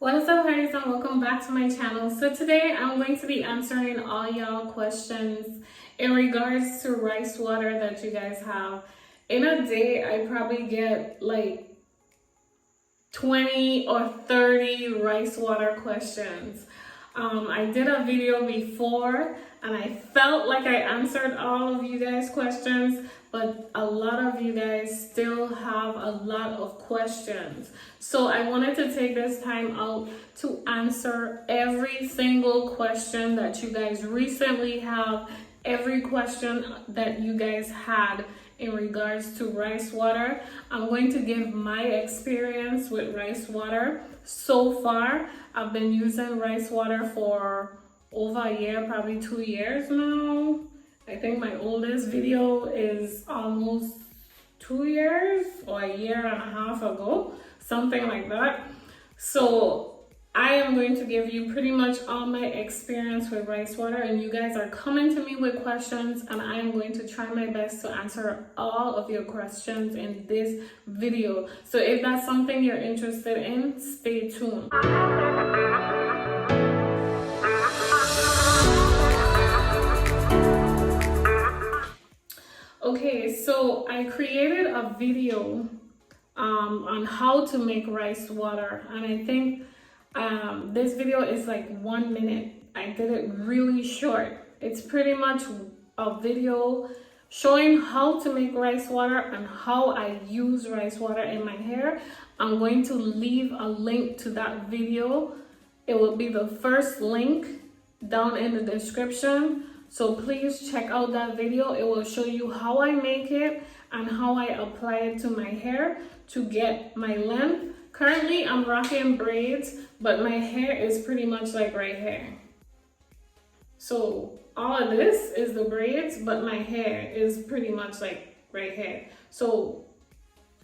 What's up, guys, and welcome back to my channel. So today I'm going to be answering all y'all questions in regards to rice water that you guys have. In a day, I probably get like 20 or 30 rice water questions. I did a video before and I felt like I answered all of you guys' questions, but a lot of you guys still have a lot of questions. So I wanted to take this time out to answer every single question that you guys recently have, every question that you guys had in regards to rice water. I'm going to give my experience with rice water. So far, I've been using rice water for over a year, probably 2 years now. I think my oldest video is almost 2 years or a year and a half ago, something like that. So I am going to give you pretty much all my experience with rice water, and you guys are coming to me with questions, and I am going to try my best to answer all of your questions in this video. So if that's something you're interested in, stay tuned. Okay, so I created a video on how to make rice water, and I think this video is like 1 minute. I did it really short. It's pretty much a video showing how to make rice water and how I use rice water in my hair. I'm going to leave a link to that video. It will be the first link down in the description. So please check out that video. It will show you how I make it and how I apply it to my hair to get my length. Currently, I'm rocking braids, but my hair is pretty much like right here. So all of this is the braids, but my hair is pretty much like right here. So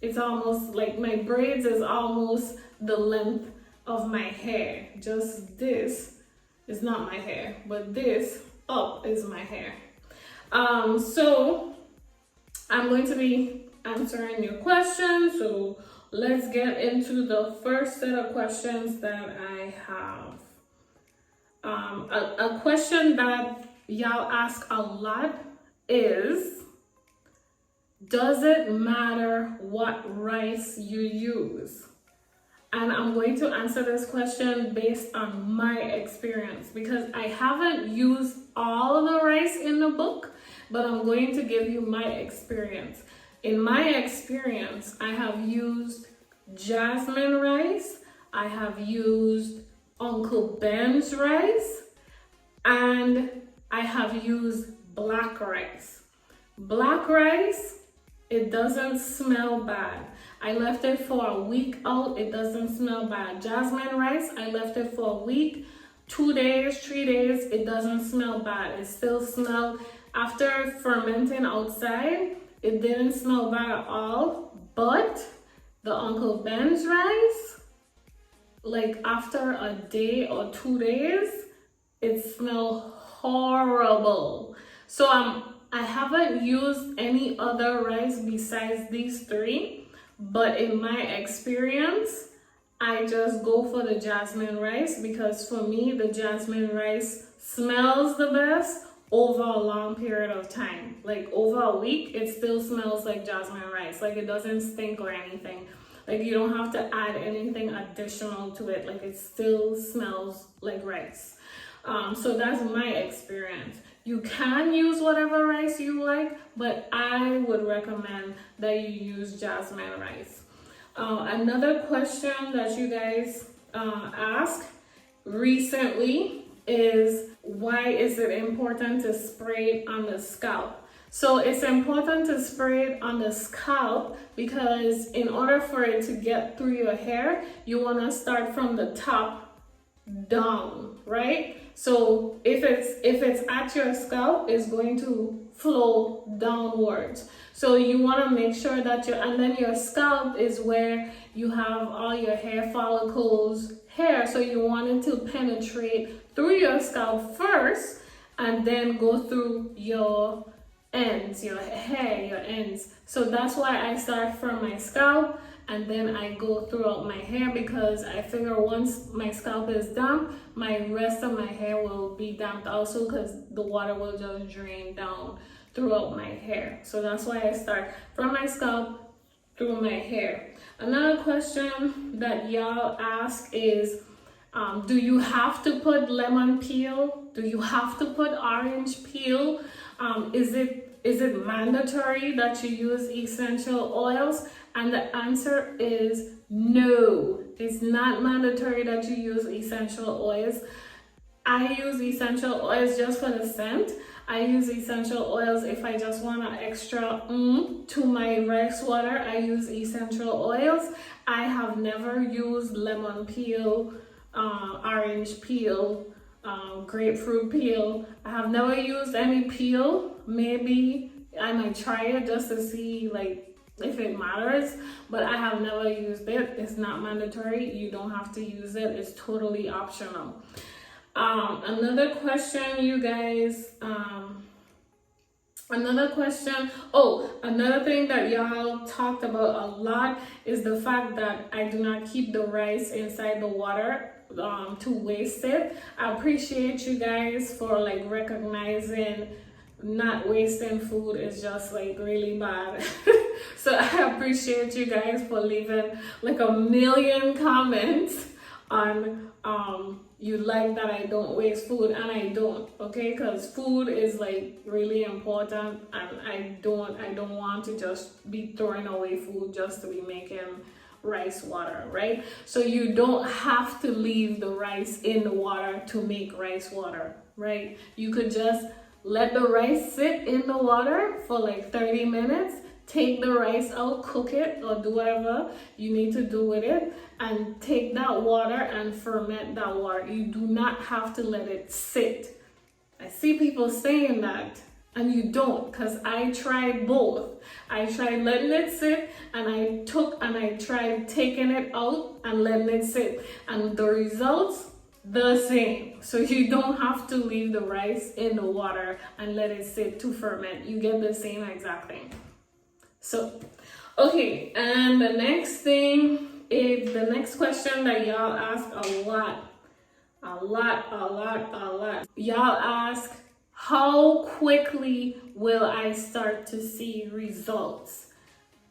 it's almost like my braids is almost the length of my hair. Just this is not my hair, but this up is my hair. So I'm going to be answering your questions. So let's get into the first set of questions that I have. A question that y'all ask a lot is, does it matter what rice you use? And I'm going to answer this question based on my experience because I haven't used all the rice in the book, but I'm going to give you my experience. In my experience, I have used Jasmine rice, I have used Uncle Ben's rice, and I have used black rice. Black rice, it doesn't smell bad. I left it for a week out, it doesn't smell bad. Jasmine rice, I left it for a week, 2 days, 3 days, it doesn't smell bad. It still smelled, after fermenting outside, it didn't smell bad at all. But the Uncle Ben's rice, like after a day or 2 days, it smelled horrible. So I haven't used any other rice besides these three, but in my experience, I just go for the Jasmine rice because for me, the Jasmine rice smells the best over a long period of time. Like over a week, it still smells like Jasmine rice. Like it doesn't stink or anything. Like you don't have to add anything additional to it. Like it still smells like rice. So that's my experience. You can use whatever rice you like, but I would recommend that you use Jasmine rice. Another question that you guys asked recently is, why is it important to spray it on the scalp? So it's important to spray it on the scalp because in order for it to get through your hair, you want to start from the top down, right? So if it's at your scalp, it's going to flow downwards. So you want to make sure that and then your scalp is where you have all your hair follicles, hair. So you want it to penetrate through your scalp first and then go through your ends, your hair, your ends. So that's why I start from my scalp and then I go throughout my hair, because I figure once my scalp is damp, my rest of my hair will be damp also, because the water will just drain down throughout my hair. So that's why I start from my scalp through my hair. Another question that y'all ask is, do you have to put lemon peel? Do you have to put orange peel? Is it mandatory that you use essential oils? And the answer is no. It's not mandatory that you use essential oils. I use essential oils just for the scent. I use essential oils if I just want an extra to my rice water. I use essential oils. I have never used lemon peel, orange peel, grapefruit peel. I have never used any peel. Maybe I might try it just to see like if it matters, but I have never used it. It's not mandatory. You don't have to use it. It's totally optional. Another question, you guys, another thing that y'all talked about a lot is the fact that I do not keep the rice inside the water to waste it. I appreciate you guys for like recognizing not wasting food is just like really bad. So I appreciate you guys for leaving like a million comments on you like that I don't waste food, and I don't, okay, because food is like really important, and I don't want to just be throwing away food just to be making rice water, right? So you don't have to leave the rice in the water to make rice water, right? You could just let the rice sit in the water for like 30 minutes, take the rice out, cook it, or do whatever you need to do with it, and take that water and ferment that water. You do not have to let it sit. I see people saying that, and you don't, because I tried both. I tried letting it sit, and I tried taking it out and letting it sit, and the results, the same. So you don't have to leave the rice in the water and let it sit to ferment. You get the same exact thing. So, okay, and the next thing is the next question that y'all ask a lot. Y'all ask, how quickly will I start to see results?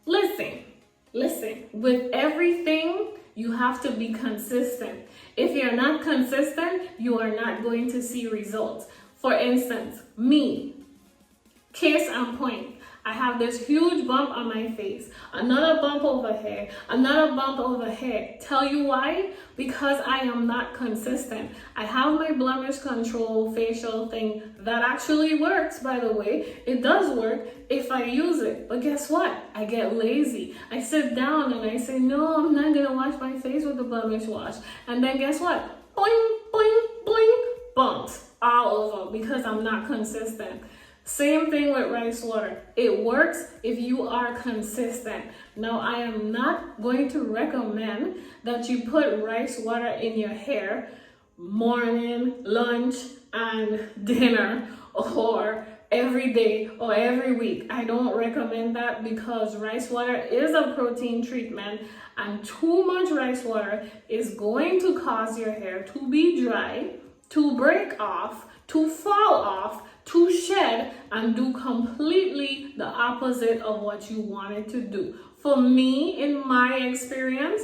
Listen, with everything, you have to be consistent. If you're not consistent, you are not going to see results. For instance, me, case in point, I have this huge bump on my face, another bump over here, another bump over here. Tell you why? Because I am not consistent. I have my blemish control facial thing that actually works, by the way. It does work if I use it. But guess what? I get lazy. I sit down and I say, no, I'm not gonna wash my face with the blemish wash. And then guess what? Boing, boing, boing, bumps all over because I'm not consistent. Same thing with rice water. It works if you are consistent. Now, I am not going to recommend that you put rice water in your hair morning, lunch, and dinner, or every day or every week. I don't recommend that because rice water is a protein treatment, and too much rice water is going to cause your hair to be dry, to break off, to fall off, to shed, and do completely the opposite of what you wanted to do. For me, in my experience,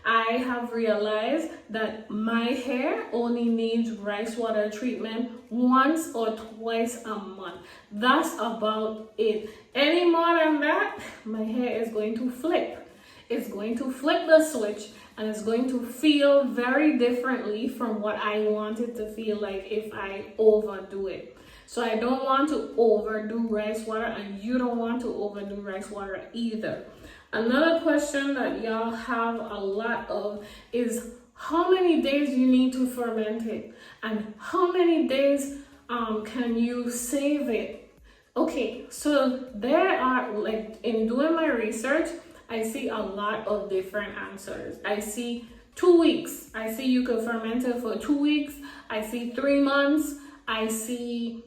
I have realized that my hair only needs rice water treatment once or twice a month. That's about it. Any more than that, my hair is going to flip. It's going to flip the switch, and it's going to feel very differently from what I want it to feel like if I overdo it. So I don't want to overdo rice water, and you don't want to overdo rice water either. Another question that y'all have a lot of is how many days you need to ferment it, and how many days can you save it? Okay, so there are, like, in doing my research, I see a lot of different answers. I see 2 weeks. I see you can ferment it for 2 weeks. I see 3 months. I see,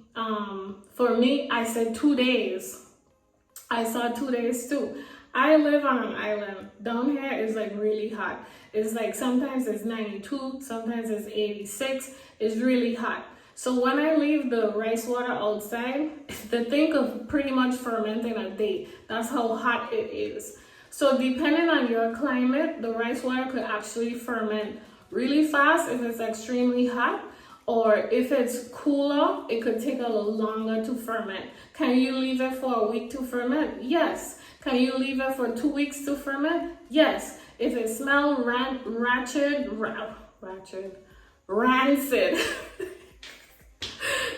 for me, I said 2 days. I saw 2 days too. I live on an island. Down here is like really hot. It's like sometimes it's 92, sometimes it's 86. It's really hot. So when I leave the rice water outside, the thing could pretty much ferment in a day. That's how hot it is. So depending on your climate, the rice water could actually ferment really fast if it's extremely hot, or if it's cooler, it could take a little longer to ferment. Can you leave it for a week to ferment? Yes. Can you leave it for 2 weeks to ferment? Yes. If it smells rancid,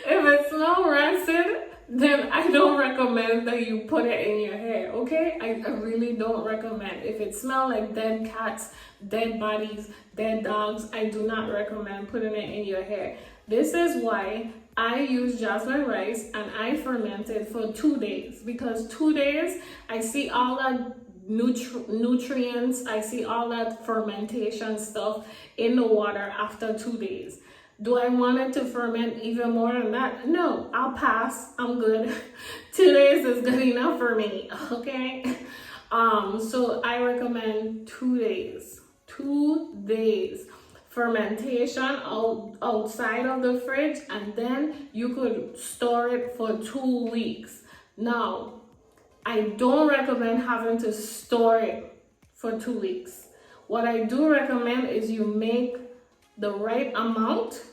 if it smells rancid, then I don't recommend that you put it in your hair, okay? I really don't recommend. If it smells like dead cats, dead bodies, dead dogs, I do not recommend putting it in your hair. This is why I use jasmine rice and I ferment it for 2 days, because 2 days I see all that nutrients, I see all that fermentation stuff in the water after 2 days. Do I want it to ferment even more than that? No, I'll pass. I'm good. 2 days is good enough for me, okay? So I recommend 2 days. 2 days fermentation outside of the fridge, and then you could store it for 2 weeks. Now, I don't recommend having to store it for 2 weeks. What I do recommend is you make the right amount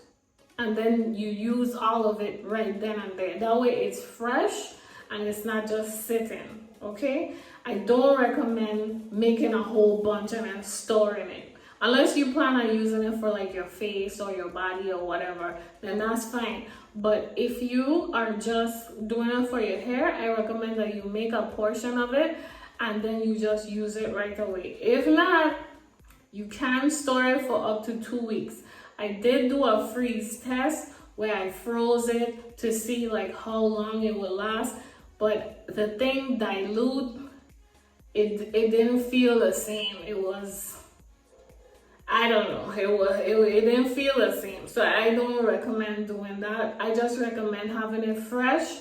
and then you use all of it right then and there. That way it's fresh and it's not just sitting, okay? I don't recommend making a whole bunch and then storing it. Unless you plan on using it for like your face or your body or whatever, then that's fine. But if you are just doing it for your hair, I recommend that you make a portion of it and then you just use it right away. If not, you can store it for up to 2 weeks. I did do a freeze test where I froze it to see like how long it would last, but the thing dilute, it didn't feel the same. It was, I don't know, it didn't feel the same. So I don't recommend doing that. I just recommend having it fresh,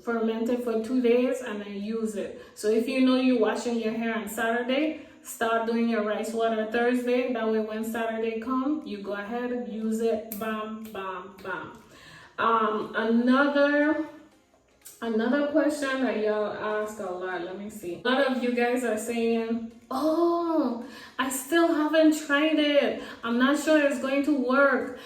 fermented for 2 days, and then use it. So if you know you're washing your hair on Saturday, start doing your rice water Thursday. That way when Saturday comes, you go ahead and use it. Bam, bam, bam. Another question that y'all ask a lot. Let me see. A lot of you guys are saying, oh, I still haven't tried it. I'm not sure it's going to work.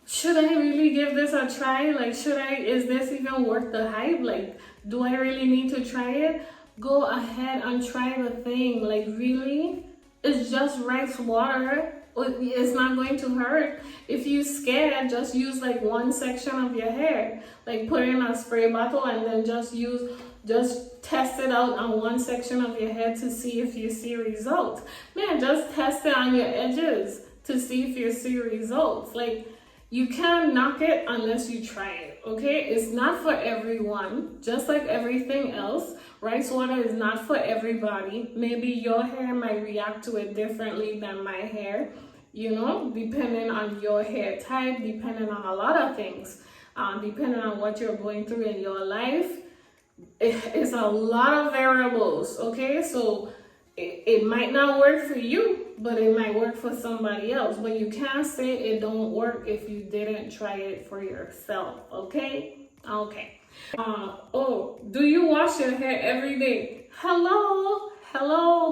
Should I really give this a try? Like, is this even worth the hype? Like, do I really need to try it? Go ahead and try the thing. Like, really? It's just rice water. It's not going to hurt. If you're scared, just use like one section of your hair. Like put in a spray bottle and then just test it out on one section of your head to see if you see results. Man, just test it on your edges to see if you see results. Like, you can't knock it unless you try it, okay? It's not for everyone. Just like everything else, rice water is not for everybody. Maybe your hair might react to it differently than my hair, you know, depending on your hair type, depending on a lot of things, depending on what you're going through in your life. It's a lot of variables, okay? So it might not work for you, but it might work for somebody else. But you can't say it don't work if you didn't try it for yourself, okay? Okay. Oh, do you wash your hair every day? Hello,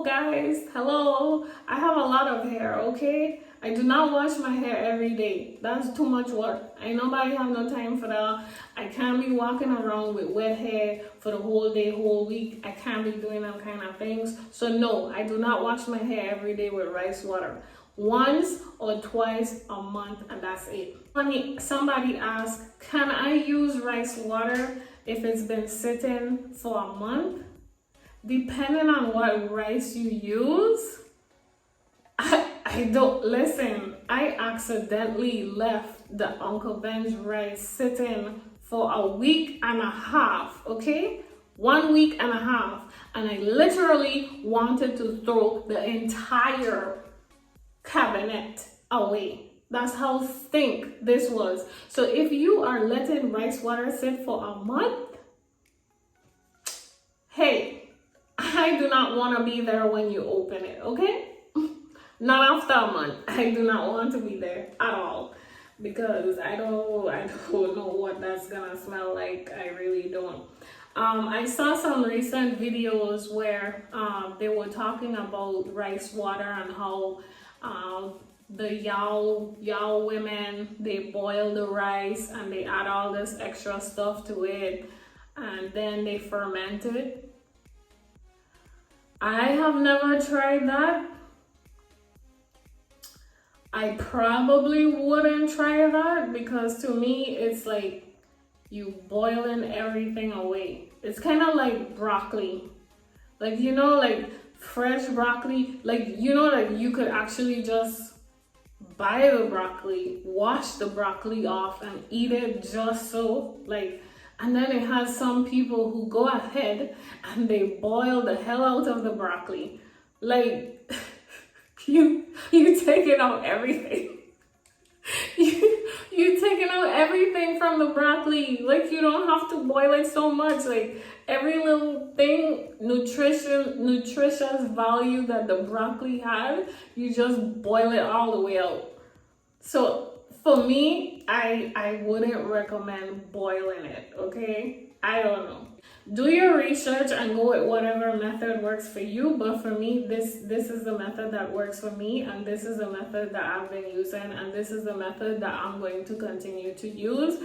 guys. Hello. I have a lot of hair, okay? I do not wash my hair every day. That's too much work. Ain't nobody have no time for that. I can't be walking around with wet hair for the whole day, whole week. I can't be doing them kind of things. So no, I do not wash my hair every day with rice water. Once or twice a month, and that's it. Somebody asked, can I use rice water if it's been sitting for a month? Depending on what rice you use, I don't, listen, I accidentally left the Uncle Ben's rice sitting for a week and a half, okay? 1 week and a half. And I literally wanted to throw the entire cabinet away. That's how stink this was. So if you are letting rice water sit for a month, hey, I do not want to be there when you open it, okay? Not after a month. I do not want to be there at all, because I don't know what that's gonna smell like. I really don't. I saw some recent videos where they were talking about rice water and how the Yao women, they boil the rice and they add all this extra stuff to it and then they ferment it. I have never tried that. I probably wouldn't try that, because to me it's like you boiling everything away. It's kind of like broccoli, like, you know, like fresh broccoli, like, you know, like you could actually just buy the broccoli, wash the broccoli off and eat it just so, like. And then it has some people who go ahead and they boil the hell out of the broccoli, like. You taking out everything. You taking out everything from the broccoli. Like, you don't have to boil it so much. Like, every little thing, nutritious value that the broccoli has, you just boil it all the way out. So for me, I wouldn't recommend boiling it, okay? I don't know. Do your research and go with whatever method works for you, but for me, this is the method that works for me, and this is the method that I've been using, and this is the method that I'm going to continue to use.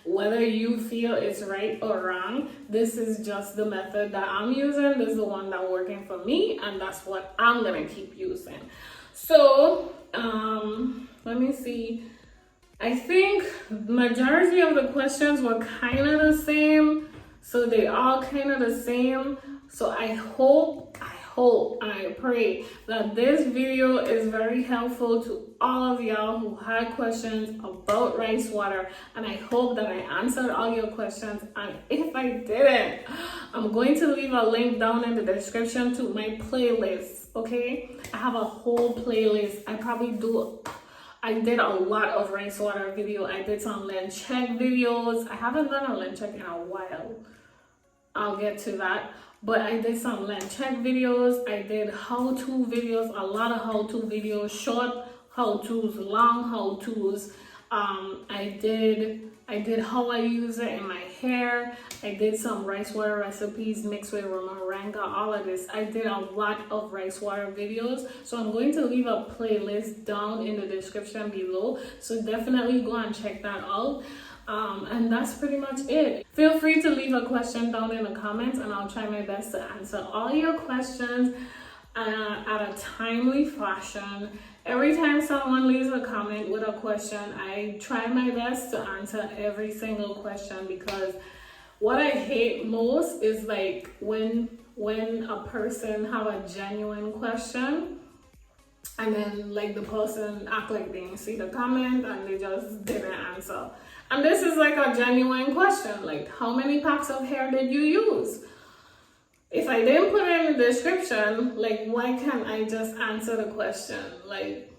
Whether you feel it's right or wrong, this is just the method that I'm using. This is the one that's working for me, and that's what I'm gonna keep using. So let me see. I think majority of the questions were kind of the same. So they all kind of the same. So I hope, I pray that this video is very helpful to all of y'all who had questions about rice water. And I hope that I answered all your questions. And if I didn't, I'm going to leave a link down in the description to my playlist, okay? I have a whole playlist. I did a lot of rice water video. I did some land check videos. I haven't done a land check in a while. I'll get to that. But I did some land check videos. I did how-to videos, a lot of how-to videos, short how-tos, long how-tos. I did how I use it in my hair. I did some rice water recipes mixed with moringa, all of this. I did a lot of rice water videos. So I'm going to leave a playlist down in the description below. So definitely go and check that out. And that's pretty much it. Feel free to leave a question down in the comments and I'll try my best to answer all your questions at a timely fashion. Every time someone leaves a comment with a question, I try my best to answer every single question, because what I hate most is like when a person have a genuine question and then like the person act like they didn't see the comment and they just didn't answer. And this is like a genuine question, like how many packs of hair did you use? If I didn't put it in the description, like why can't I just answer the question? Like,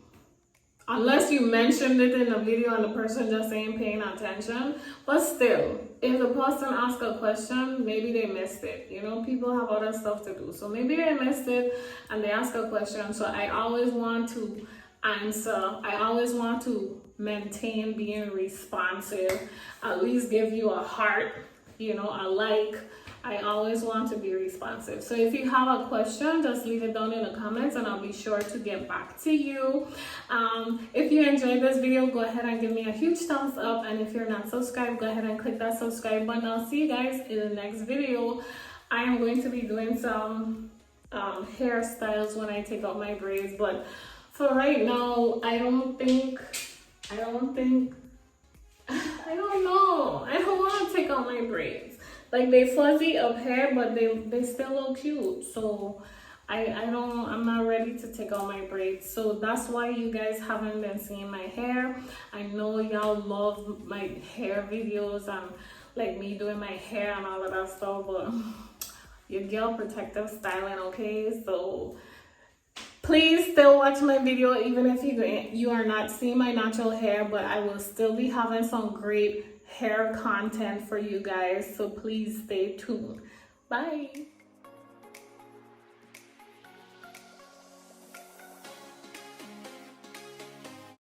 unless you mentioned it in the video and the person just ain't paying attention. But still, if the person asks a question, maybe they missed it. You know, people have other stuff to do. So maybe they missed it and they ask a question. So I always want to answer. I always want to maintain being responsive. At least give you a heart, you know, a like. I always want to be responsive. So if you have a question, just leave it down in the comments and I'll be sure to get back to you. If you enjoyed this video, go ahead and give me a huge thumbs up. And if you're not subscribed, go ahead and click that subscribe button. I'll see you guys in the next video. I am going to be doing some hairstyles when I take out my braids. But for right now, I don't know. I don't want to take out my braids. Like, they fuzzy up here, but they still look cute. So I'm not ready to take out my braids. So that's why you guys haven't been seeing my hair. I know y'all love my hair videos and like me doing my hair and all of that stuff, but your girl protective styling, okay? So please still watch my video even if you are not seeing my natural hair, but I will still be having some great hair content for you guys, so please stay tuned. Bye.